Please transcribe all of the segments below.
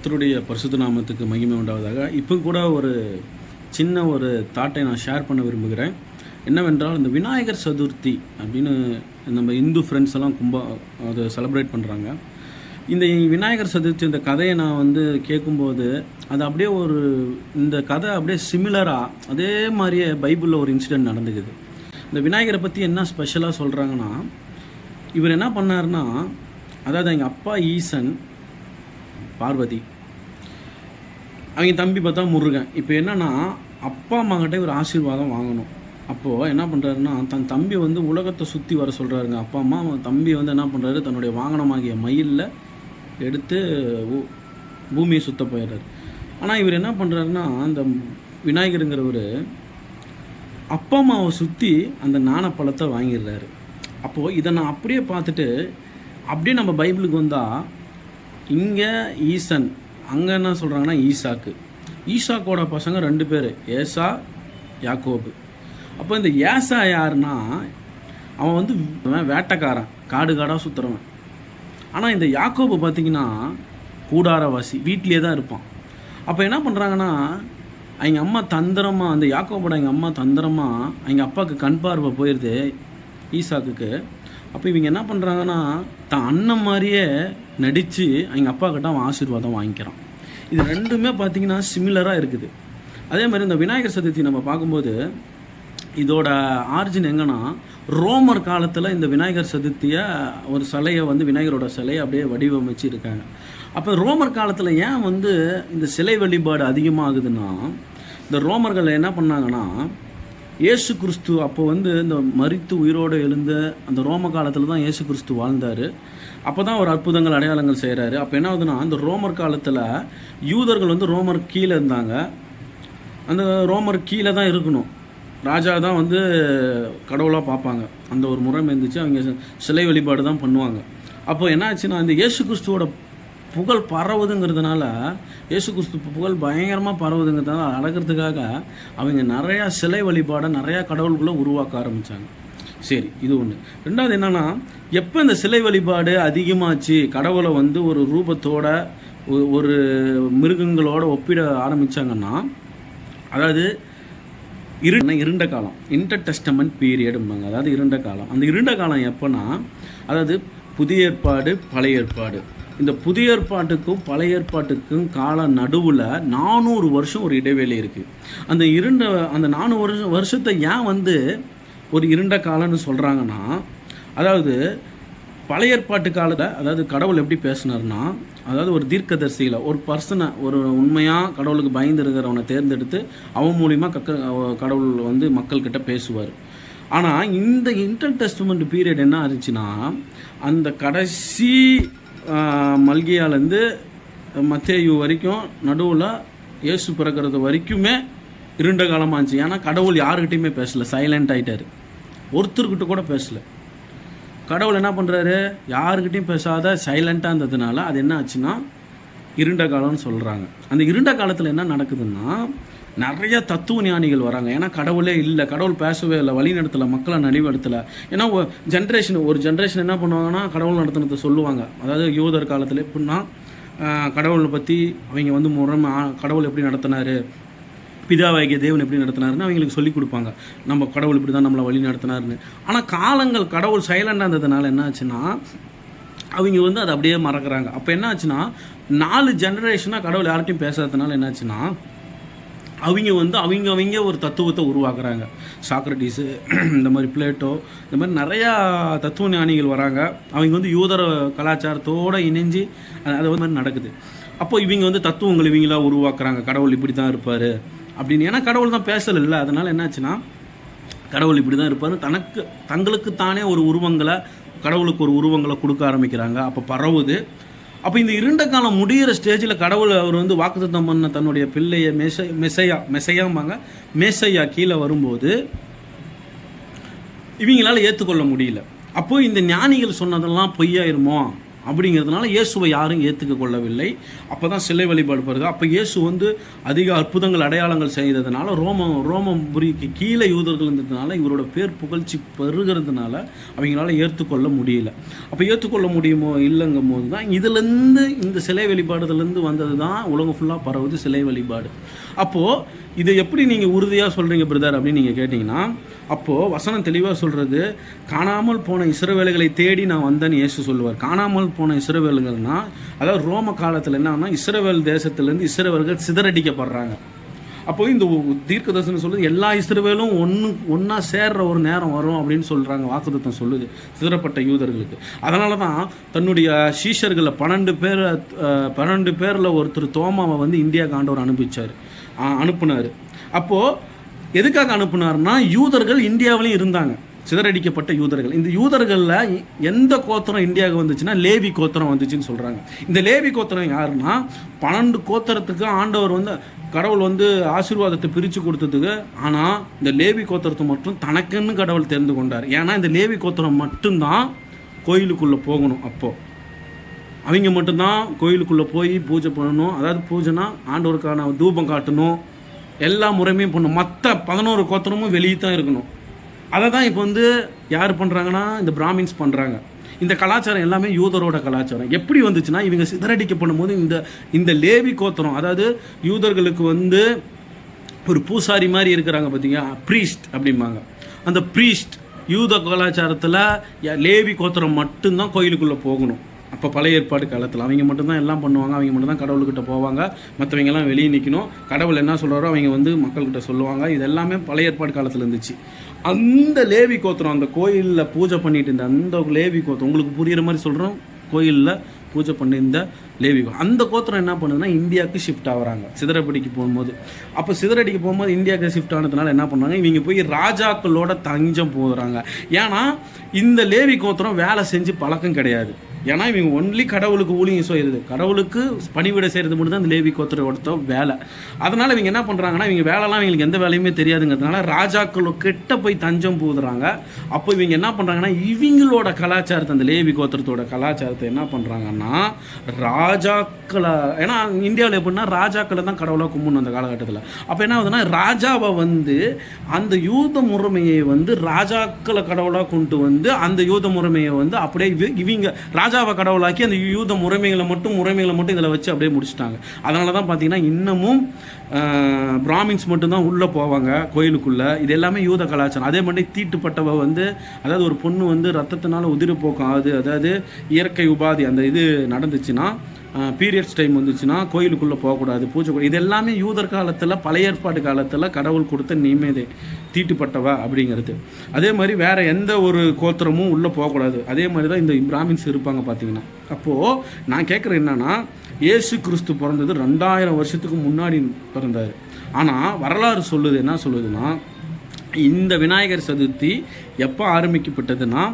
கர்த்தருடைய பரிசுத்த நாமத்துக்கு மகிமை உண்டாவதாக. இப்போ கூட ஒரு சின்ன ஒரு தாட்டை நான் ஷேர் பண்ண விரும்புகிறேன். என்னவென்றால், இந்த விநாயகர் சதுர்த்தி அப்படின்னு நம்ம இந்து ஃப்ரெண்ட்ஸ் எல்லாம் அதை செலிப்ரேட் பண்ணுறாங்க. இந்த விநாயகர் சதுர்த்தி இந்த கதையை நான் கேட்கும்போது அது அப்படியே இந்த கதை அப்படியே சிமிலராக அதே மாதிரியே பைபிளில் ஒரு இன்சிடெண்ட் நடந்துக்குது. இந்த விநாயகரை பற்றி என்ன ஸ்பெஷலாக சொல்கிறாங்கன்னா, இவர் என்ன பண்ணார்னா, அதாவது எங்கள் அப்பா ஈசன், பார்வதி, அவங்க தம்பி பார்த்தா முருகன். இப்போ என்னென்னா, அப்பா அம்மாக்கிட்ட ஒரு ஆசீர்வாதம் வாங்கணும். அப்போது என்ன பண்ணுறாருன்னா, தன் தம்பி உலகத்தை சுற்றி வர சொல்கிறாருங்க. அப்பா அம்மா தம்பி என்ன பண்ணுறாரு, தன்னுடைய வாகனமாகிய மயிலில் எடுத்து பூமியை சுத்த போயிடுறாரு. ஆனால் இவர் என்ன பண்ணுறாருன்னா, அந்த விநாயகருங்கிறவர் அப்பா அம்மாவை சுற்றி அந்த நாணப்பழத்தை வாங்கிடுறாரு. அப்போது இதை நான் அப்படியே பார்த்துட்டு அப்படியே நம்ம பைபிளுக்கு வந்தால், இங்கே ஈசன், அங்கே என்ன சொல்கிறாங்கன்னா ஈசாக்கு. ஈசாக்கோட பசங்க 2 பேர், ஏசா, யாக்கோபு. அப்போ இந்த ஏசா யாருன்னா, அவன் வேட்டைக்காரன், காடு காடாக சுற்றுறவன். ஆனால் இந்த யாக்கோபு பார்த்திங்கன்னா கூடாரவாசி, வீட்டிலே தான் இருப்பான். அப்போ என்ன பண்ணுறாங்கன்னா, அவங்க அம்மா தந்திரமாக, அந்த யாக்கோபோட எங்கள் அம்மா தந்திரமாக அவங்க அப்பாவுக்கு கண் பார்வை போயிடுது ஈசாக்குக்கு. அப்போ இவங்க என்ன பண்ணுறாங்கன்னா, தான் அண்ணன் மாதிரியே நடித்து அவங்க அப்பா கிட்ட அவன் ஆசீர்வாதம் வாங்கிக்கிறான். இது ரெண்டுமே பார்த்திங்கன்னா சிமிலராக இருக்குது. அதே மாதிரி இந்த விநாயகர் சதுர்த்தி நம்ம பார்க்கும்போது இதோட ஆரிஜின் எங்கன்னா, ரோமர் காலத்தில் இந்த விநாயகர் சதுர்த்தியை ஒரு சிலையை விநாயகரோட சிலையை அப்படியே வடிவமைச்சு இருக்காங்க. அப்போ ரோமர் காலத்தில் ஏன் இந்த சிலை வழிபாடு அதிகமாகுதுன்னா, இந்த ரோமர்கள் என்ன பண்ணாங்கன்னா, இயேசு கிறிஸ்து அப்போ இந்த மரித்து உயிரோடு எழுந்த அந்த ரோம காலத்தில் தான் இயேசு கிறிஸ்து வாழ்ந்தார். அப்போ தான் ஒரு அற்புதங்கள் அடையாளங்கள் செய்கிறாரு. அப்போ என்ன ஆகுதுன்னா, அந்த ரோமர் காலத்தில் யூதர்கள் ரோமர் கீழே இருந்தாங்க. அந்த ரோமர் கீழே தான் இருக்கணும், ராஜா தான் கடவுளாக பார்ப்பாங்க. அந்த ஒரு முறை இருந்துச்சு, அவங்க சிலை வழிபாடு தான் பண்ணுவாங்க. அப்போ என்ன ஆச்சுன்னா, இந்த இயேசு கிறிஸ்துவோட புகழ் பரவுதுங்கிறதுனால, இயேசு கிறிஸ்து புகழ் பயங்கரமாக பரவுதுங்கிறதுனால அடக்கிறதுக்காக அவங்க நிறையா சிலை வழிபாடை நிறையா கடவுள்களை உருவாக்க ஆரம்பித்தாங்க. சரி, இது ஒன்று. ரெண்டாவது என்னென்னா, எப்போ இந்த சிலை வழிபாடு அதிகமாச்சு, கடவுளை ஒரு ரூபத்தோட ஒரு மிருகங்களோட ஒப்பிட ஆரம்பித்தாங்கன்னா, அதாவது இருண்ட காலம், இன்டர் டெஸ்டமெண்ட் பீரியடும்பாங்க. அதாவது இருண்ட காலம். அந்த இருண்ட காலம் எப்போன்னா, அதாவது புதிய ஏற்பாடு, பழைய ஏற்பாடு. இந்த புதிய ஏற்பாட்டுக்கும் பழைய ஏற்பாட்டுக்கும் கால நடுவில் 400 வருஷம் ஒரு இடைவேளை இருக்குது. அந்த 400 வருஷத்தை ஏன் ஒரு இருண்ட காலம்னு சொல்கிறாங்கன்னா, அதாவது பழைய ஏற்பாட்டு காலத்தில், அதாவது கடவுள் எப்படி பேசினார்னா, அதாவது ஒரு தீர்க்கதரிசியில் ஒரு பர்சனை, ஒரு உண்மையாக கடவுளுக்கு பயந்து இருக்கிறவனை தேர்ந்தெடுத்து அவன் மூலிமா கடவுள் மக்கள்கிட்ட பேசுவார். ஆனால் இந்த இன்டர் டெஸ்டமெண்ட் பீரியட் என்ன ஆச்சுன்னா, அந்த கடைசி மல்கியாலேருந்து மத்தேயு வரைக்கும் நடுவில் இயேசு பிறக்கிறது வரைக்குமே இருண்ட காலமாக இருந்துச்சு. ஏன்னா கடவுள் யாருக்கிட்டையுமே பேசலை, சைலண்ட் ஆகிட்டார். ஒருத்தர்கிட்ட கூட பேசலை. கடவுள் என்ன பண்ணுறாரு, யாருக்கிட்டையும் பேசாத சைலண்ட்டாக இருந்ததுனால அது என்ன ஆச்சுன்னா இருண்ட காலம்னு சொல்கிறாங்க. அந்த இருண்ட காலத்தில் என்ன நடக்குதுன்னா, நிறைய தத்துவ ஞானிகள் வராங்க. ஏன்னா கடவுளே இல்லை, கடவுள் பேசவே இல்லை, வழி நடத்தலை, மக்களை நலிவடுத்தலை. ஏன்னா ஒரு ஜென்ரேஷன் என்ன பண்ணுவாங்கன்னா, கடவுள் நடத்தினதை சொல்லுவாங்க. அதாவது யூதர் காலத்தில் எப்படின்னா, கடவுளை பற்றி அவங்க கடவுள் எப்படி நடத்தினார், பிதாவாகிய தேவன் எப்படி நடத்தினாருன்னு அவங்களுக்கு சொல்லிக் கொடுப்பாங்க. நம்ம கடவுள் இப்படி தான் நம்மளை வழி நடத்தினாருன்னு. ஆனால் காலங்கள் கடவுள் சைலண்டாக இருந்ததுனால என்ன ஆச்சுன்னா, அவங்க அதை அப்படியே மறக்கிறாங்க. அப்போ என்ன ஆச்சுன்னா, 4 ஜென்ரேஷனாக கடவுள் யார்கிட்டையும் பேசாததுனால என்ன ஆச்சுன்னா, அவங்க ஒரு தத்துவத்தை உருவாக்குறாங்க. சாக்ரட்டிஸு, இந்த மாதிரி பிளேட்டோ, இந்த மாதிரி நிறையா தத்துவ ஞானிகள் வராங்க. அவங்க யூதர கலாச்சாரத்தோடு இணைஞ்சு அது மாதிரி நடக்குது. அப்போ இவங்க தத்துவங்கள் இவங்களா உருவாக்குறாங்க. கடவுள் இப்படி தான் இருப்பார் அப்படின்னு. ஏன்னா கடவுள் தான் பேசலை, அதனால் என்னாச்சுன்னா, கடவுள் இப்படி தான் இருப்பார், தங்களுக்கு தானே ஒரு உருவங்களை, கடவுளுக்கு ஒரு உருவங்களை கொடுக்க ஆரம்பிக்கிறாங்க. அப்போ பரவுது. அப்போ இந்த இருண்ட காலம் முடிகிற ஸ்டேஜில் கடவுள் அவர் வாக்குத்தத்தம் பண்ண தன்னுடைய பிள்ளையை மேசையா கீழே வரும்போது இவங்களால ஏற்றுக்கொள்ள முடியல. அப்போது இந்த ஞானிகள் சொன்னதெல்லாம் பொய்யாயிருமோ, அப்படிங்கிறதுனால இயேசுவை யாரும் ஏற்றுக்க கொள்ளவில்லை. அப்போ தான் சிலை வழிபாடு வருது. அப்போ இயேசு வந்து அதிக அற்புதங்கள் அடையாளங்கள் செய்ததுனால ரோமபுரிக்கு கீழே யூதர்கள் இருந்ததுனால இவரோட பேர் புகழ்ச்சி பெறுகிறதுனால அவங்களால ஏற்றுக்கொள்ள முடியல. அப்போ ஏற்றுக்கொள்ள முடியுமோ இல்லைங்கும் போது தான் இதுலேருந்து இந்த சிலை வழிபாடுலேருந்து வந்தது தான் உலகம் ஃபுல்லாக பரவுது சிலை வழிபாடு. அப்போது இதை எப்படி நீங்கள் உறுதியாக சொல்கிறீங்க பிரதர் அப்படின்னு நீங்கள் கேட்டிங்கன்னா, அப்போது வசனம் தெளிவாக சொல்கிறது, காணாமல் போன இஸ்ரவேலர்களை தேடி நான் வந்தேன்னு இயேசு சொல்லுவார். காணாமல் போன இஸ்ரவேலர்கள்னால் அதாவது ரோம காலத்தில் என்னன்னா இஸ்ரவேல் தேசத்துலேருந்து இஸ்ரவேலர்கள் சிதறடிக்கப்படுறாங்க. அப்போ இந்த தீர்க்கதரிசனம் சொல்லுது எல்லா இஸ்ரவேலும் ஒன்றா சேர்ற ஒரு நேரம் வரும் அப்படின்னு சொல்கிறாங்க. வாக்குத்தத்தம் சொல்லுது சிதறப்பட்ட யூதர்களுக்கு. அதனால தான் தன்னுடைய சீஷர்களில் 12 பேரில் ஒருத்தர் தோமாவை வந்து இந்தியாவுக்கு ஆண்டவர் அனுப்புனார். அப்போது எதுக்காக அனுப்புனார்னா யூதர்கள் இந்தியாவிலையும் இருந்தாங்க, சிதறடிக்கப்பட்ட யூதர்கள். இந்த யூதர்களில் எந்த கோத்திரம் இந்தியாவுக்கு வந்துச்சுன்னா லேவி கோத்திரம் வந்துச்சுன்னு சொல்கிறாங்க. இந்த லேவி கோத்திரம் யாருன்னா 12 கோத்திரத்துக்கு ஆண்டவர் வந்து கடவுள் வந்து ஆசீர்வாதத்தை பிரித்து கொடுத்ததுக்கு. ஆனால் இந்த லேவி கோத்திரத்தை மட்டும் தனக்குன்னு கடவுள் தெரிந்து கொண்டார். ஏன்னா இந்த லேவி கோத்திரம் மட்டும்தான் கோயிலுக்குள்ளே போகணும். அப்போது அவங்க மட்டும்தான் கோயிலுக்குள்ளே போய் பூஜை பண்ணணும். அதாவது பூஜைனா ஆண்டவருக்கான தூபம் காட்டணும், எல்லா முறையுமே பண்ணணும். மற்ற 11 கோத்திரமும் வெளியே தான் இருக்கணும். அதை தான் இப்போ வந்து யார் பண்ணுறாங்கன்னா இந்த பிராமின்ஸ் பண்ணுறாங்க. இந்த கலாச்சாரம் எல்லாமே யூதரோட கலாச்சாரம். எப்படி வந்துச்சுன்னா இவங்க சிதறடிக்கப்படும் போது இந்த லேவி கோத்திரம், அதாவது யூதர்களுக்கு வந்து ஒரு பூசாரி மாதிரி இருக்கிறாங்க பார்த்தீங்க, ப்ரீஸ்ட் அப்படிம்பாங்க. அந்த ப்ரீஸ்ட் யூத கலாச்சாரத்தில் லேவி கோத்திரம் மட்டும்தான் கோயிலுக்குள்ளே போகணும். அப்போ பழைய ஏற்பாடு காலத்தில் அவங்க மட்டும்தான் எல்லாம் பண்ணுவாங்க, அவங்க மட்டும்தான் கடவுள்கிட்ட போவாங்க, மற்றவங்கெல்லாம் வெளியே நிற்கணும். கடவுள் என்ன சொல்கிறாரோ அவங்க வந்து மக்கள்கிட்ட சொல்லுவாங்க. இது எல்லாமே பழைய ஏற்பாடு காலத்தில் இருந்துச்சு. அந்த லேவி கோத்திரம் அந்த கோயிலில் பூஜை பண்ணிட்டு இருந்த அந்த லேவி கோத்திரம், உங்களுக்கு புரிகிற மாதிரி சொல்கிறோம், கோயிலில் பூஜை பண்ணியிருந்த லேவி அந்த கோத்திரம் என்ன பண்ணுதுன்னா இந்தியாவுக்கு ஷிஃப்ட் ஆகிறாங்க சிதறடிக்கு போகும்போது. அப்போ சிதறடிக்கு போகும்போது இந்தியாவுக்கு ஷிஃப்ட் ஆனதுனால என்ன பண்ணுறாங்க, இவங்க போய் ராஜாக்களோட தஞ்சம் போகிறாங்க. ஏன்னா இந்த லேவி கோத்திரம் வேலை செஞ்சு பழக்கம் கிடையாது. ஏன்னா இவங்க ஒன்லி கடவுளுக்கு ஊழியம் செய்கிறது, கடவுளுக்கு பணிவிடை செய்கிறது மட்டும் தான் இந்த லேவி கோத்திரோட வேலை. அதனால் இவங்க என்ன பண்ணுறாங்கன்னா இவங்க வேலைலாம் இவங்களுக்கு எந்த வேலையுமே தெரியாதுங்கிறதுனால ராஜாக்களுக்கிட்ட போய் தஞ்சம் போகுதுறாங்க. அப்போ இவங்க என்ன பண்ணுறாங்கன்னா இவங்களோட கலாச்சாரத்தை, அந்த லேவி கோத்திரத்தோட கலாச்சாரத்தை என்ன பண்ணுறாங்கன்னா ராஜாக்களை, ஏன்னா இந்தியாவில் எப்படின்னா ராஜாக்களை தான் கடவுளாக கும்பிடணும் அந்த காலகட்டத்தில். அப்போ என்ன ஆகுதுன்னா ராஜாவை வந்து அந்த யூத முறைமையை வந்து ராஜாக்களை கடவுளாக கொண்டு வந்து அந்த யூத முறைமையை வந்து அப்படியே இவங்க ராஜாவை கடவுளாக்கி அந்த யூத முறைமைகளை மட்டும் இதில் வச்சு அப்படியே முடிச்சிட்டாங்க. அதனால தான் பார்த்தீங்கன்னா இன்னமும் பிராமின்ஸ் மட்டும்தான் உள்ளே போவாங்க கோயிலுக்குள்ளே. இது எல்லாமே யூத கலாச்சாரம். அதே மாதிரி தீட்டுப்பட்டவ வந்து, அதாவது ஒரு பொண்ணு வந்து ரத்தத்தினால உதிரிப்போக்கம் ஆகுது, அதாவது இயற்கை உபாதி அந்த இது நடந்துச்சுன்னா, பீரியட்ஸ் டைம் வந்துச்சுன்னா கோயிலுக்குள்ளே போகக்கூடாது, பூஜை. இது எல்லாமே யூதர் காலத்தில் பழைய ஏற்பாடு காலத்தில் கடவுள் கொடுத்த நியமதே, தீட்டுப்பட்டவ அப்படிங்கிறது. அதே மாதிரி வேறு எந்த ஒரு கோத்திரமும் உள்ளே போகக்கூடாது. அதே மாதிரி தான் இந்த பிராமின்ஸ் இருப்பாங்க பார்த்தீங்கன்னா. அப்போது நான் கேட்குறேன் என்னன்னா, இயேசு கிறிஸ்து பிறந்தது 2000 வருஷத்துக்கு முன்னாடி பிறந்தார். ஆனால் வரலாறு சொல்லுது, என்ன சொல்லுதுன்னா இந்த விநாயகர் சதுர்த்தி எப்போ ஆரம்பிக்கப்பட்டதுன்னா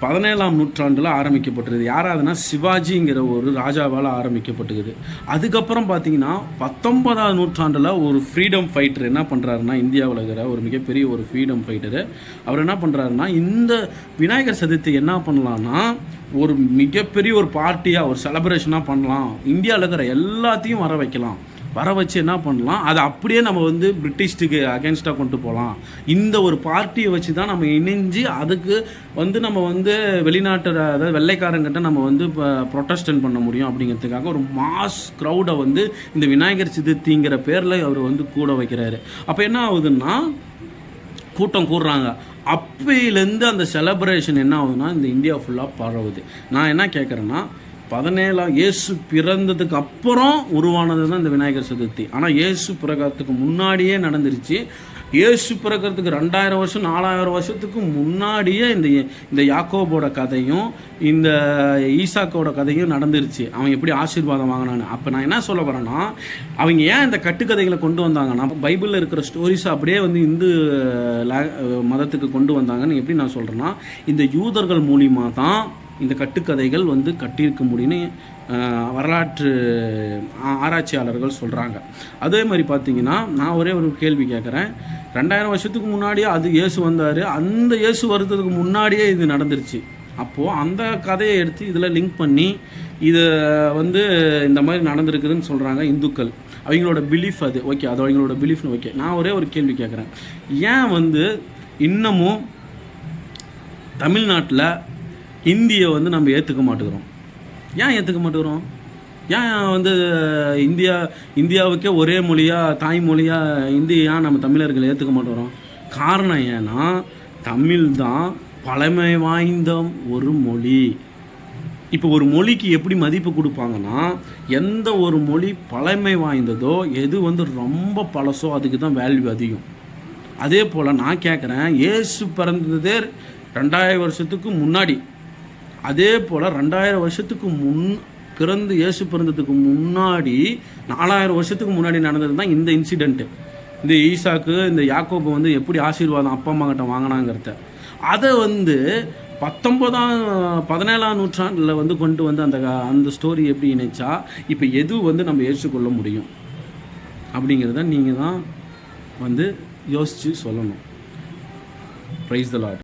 17ஆம் நூற்றாண்டில் ஆரம்பிக்கப்பட்டது. யாராவதுனா சிவாஜிங்கிற ஒரு ராஜாவால் ஆரம்பிக்கப்பட்டுக்குது. அதுக்கப்புறம் பார்த்தீங்கன்னா 19ஆம் நூற்றாண்டில் ஒரு ஃப்ரீடம் ஃபைட்டர் என்ன பண்ணுறாருன்னா, இந்தியாவில் இருக்கிற ஒரு மிகப்பெரிய ஒரு ஃப்ரீடம் ஃபைட்டரு, அவர் என்ன பண்ணுறாருன்னா இந்த விநாயகர் சதுர்த்தி என்ன பண்ணலான்னா ஒரு மிகப்பெரிய ஒரு பார்ட்டியாக ஒரு செலப்ரேஷனாக பண்ணலாம், இந்தியாவில் இருக்கிற எல்லாத்தையும் வர வச்சு என்ன பண்ணலாம், அதை அப்படியே நம்ம வந்து பிரிட்டிஷ்டுக்கு அகேன்ஸ்டாக கொண்டு போகலாம். இந்த ஒரு பார்ட்டியை வச்சு தான் நம்ம இணைஞ்சு அதுக்கு வந்து நம்ம வந்து வெளிநாட்டு, அதாவது வெள்ளைக்காரங்கிட்ட நம்ம வந்து இப்போ ப்ரொட்டஸ்டன் பண்ண முடியும் அப்படிங்கிறதுக்காக ஒரு மாஸ் க்ரௌடை வந்து இந்த விநாயகர் சதுர்த்திங்கிற பேரில் அவர் வந்து கூட வைக்கிறாரு. அப்போ என்ன ஆகுதுன்னா கூட்டம் கூடுறாங்க. அப்பையிலேருந்து அந்த செலப்ரேஷன் என்ன ஆகுதுன்னா இந்த இந்தியா ஃபுல்லாக பரவுது. நான் என்ன கேட்குறேன்னா, 17 இயேசு பிறந்ததுக்கு அப்புறம் உருவானது தான் இந்த விநாயகர் சதுர்த்தி. ஆனால் இயேசு பிறக்கிறதுக்கு முன்னாடியே நடந்துருச்சு. இயேசு பிறக்கிறதுக்கு 2000 வருஷம் 4000 வருஷத்துக்கு முன்னாடியே இந்த யாக்கோபோட கதையும் இந்த ஈசாக்கோட கதையும் நடந்துருச்சு. அவன் எப்படி ஆசீர்வாதம் வாங்கினான்னு. அப்போ நான் என்ன சொல்ல வரேன்னா, அவங்க ஏன் இந்த கட்டுக்கதைகளை கொண்டு வந்தாங்கன்னா, பைபிளில் இருக்கிற ஸ்டோரிஸை அப்படியே வந்து இந்து மதத்துக்கு கொண்டு வந்தாங்கன்னு எப்படி நான் சொல்கிறேன்னா, இந்த யூதர்கள் மூலிமா தான் இந்த கட்டுக்கதைகள் வந்து கட்டியிருக்க முடியும்னு வரலாற்று ஆராய்ச்சியாளர்கள் சொல்கிறாங்க. அதே மாதிரி பார்த்தீங்கன்னா நான் ஒரே ஒரு கேள்வி கேட்குறேன். 2000 வருஷத்துக்கு முன்னாடியே அது இயேசு வந்தார், அந்த இயேசு வருறதுக்கு முன்னாடியே இது நடந்துருச்சு. அப்போது அந்த கதையை எடுத்து இதில் லிங்க் பண்ணி இதை வந்து இந்த மாதிரி நடந்திருக்குதுன்னு சொல்கிறாங்க இந்துக்கள். அவங்களோட பிலீஃப் அது ஓகே, அது அவங்களோட பிலீஃப்னு ஓகே. நான் ஒரே ஒரு கேள்வி கேட்குறேன். ஏன் வந்து இன்னமும் தமிழ்நாட்டில் இந்தியை வந்து நம்ம ஏற்றுக்க மாட்டேங்கிறோம்? ஏன் ஏற்றுக்க மாட்டேங்கிறோம்? ஏன் வந்து இந்தியாவுக்கே ஒரே மொழியாக தாய்மொழியாக இந்தி ஏன் நம்ம தமிழர்கள் ஏற்றுக்க மாட்டேங்கிறோம்? காரணம் ஏன்னா தமிழ் தான் பழமை வாய்ந்த ஒரு மொழி. இப்போ ஒரு மொழிக்கு எப்படி மதிப்பு கொடுப்பாங்கன்னா, எந்த ஒரு மொழி பழமை வாய்ந்ததோ, எது வந்து ரொம்ப பழசோ அதுக்கு தான் வேல்யூ அதிகம். அதே போல் நான் கேட்குறேன், இயேசு பிறந்ததே 2000 வருஷத்துக்கு முன்னாடி. அதே போல் 2000 வருஷத்துக்கு இயேசு பிறந்ததுக்கு முன்னாடி 4000 வருஷத்துக்கு முன்னாடி நடந்தது தான் இந்த இன்சிடெண்ட்டு. இந்த ஈசாக்கு இந்த யாக்கோபு வந்து எப்படி ஆசீர்வாதம் அப்பா அம்மா கிட்ட வாங்கினாங்கிறத அதை வந்து 17ஆம் நூற்றாண்டில் வந்து கொண்டு வந்து அந்த ஸ்டோரி எப்படி இணைச்சா இப்போ எது வந்து நம்ம ஏற்றுக்கொள்ள முடியும் அப்படிங்கிறத நீங்கள் தான் வந்து யோசித்து சொல்லணும். ப்ரைஸ் தி லார்ட்.